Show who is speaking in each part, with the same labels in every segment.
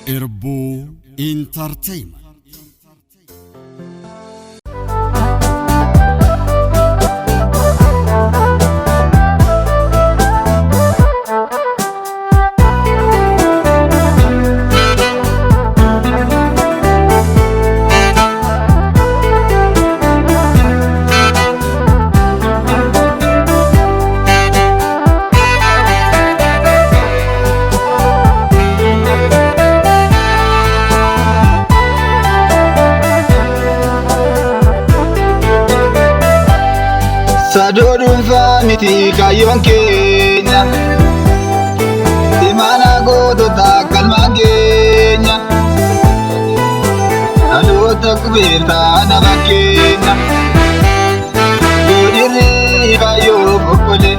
Speaker 1: Irbu Entertainment.
Speaker 2: Sadodun famiti kayon kenya Imana goto takal magenya Alo takbirta na bakenya Godiri kayo bukole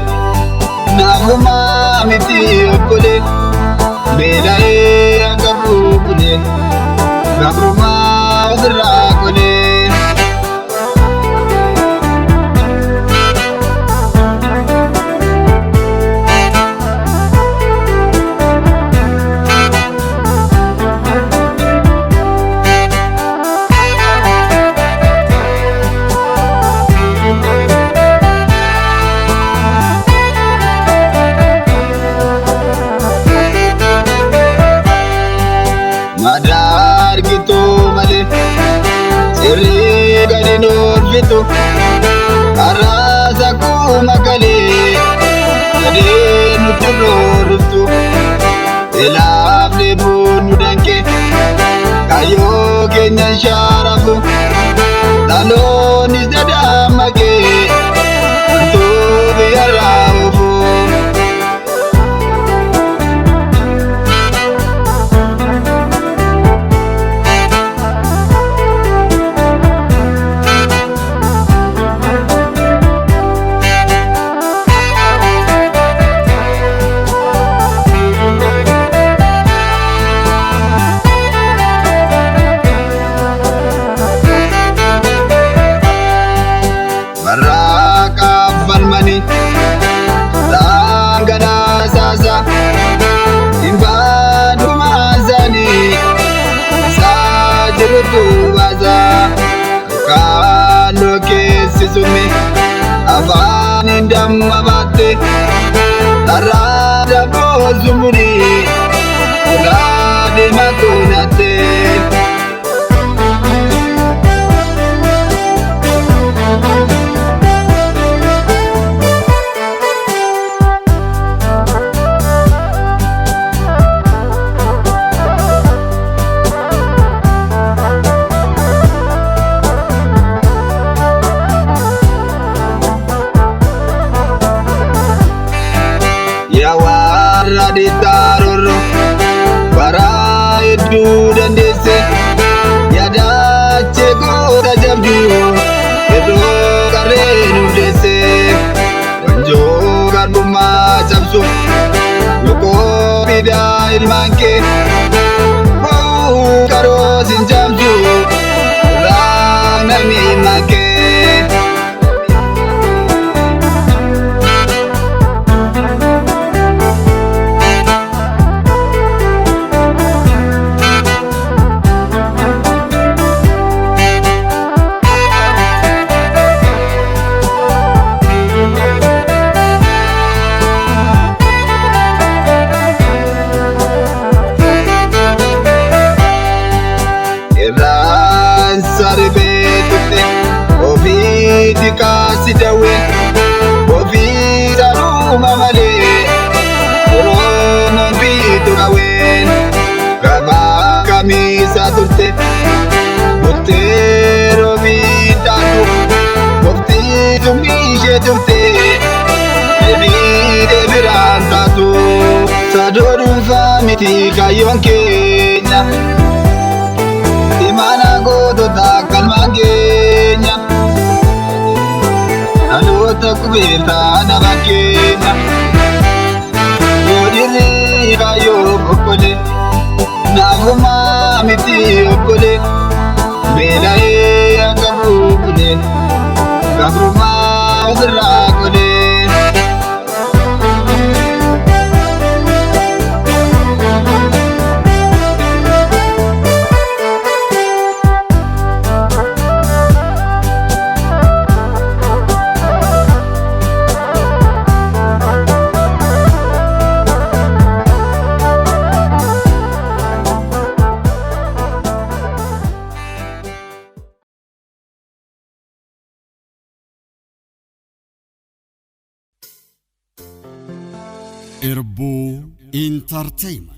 Speaker 2: Naguma miti ukole Bela agabukole Gabruma udrakole Madar gitu male siri gadi nur fitu arasaku makale gadi nutur tu elab lebun danke kayo kenya sharafu talon izdada mage tu biarafu Balmani Tanggana sasa Imbadu mazani Sajirutu waza Kalo kesi sumi Avani ndam abate Tarada bozumuni Ulade makunate Yawara di taruru para itu dan dese yada cego tajamju itu karenu dese wanjo karbu macam su yuko bida ilmanke wow karo sinjamju rana minake Saribetute Ovi dikasi dawe Ovi daruma male Orono bitu kawen Gama kami saturte Butero bitatu Bukti tumishe turte Debi debiran tatu Sadodun famiti kayon kenya Imana goto takal magenya Alo takbirta na bakenya Godiri kayo bukole Naguma miti ukole Bela agabukole Gabruma udrakole
Speaker 1: Irbuu Intarteeyment.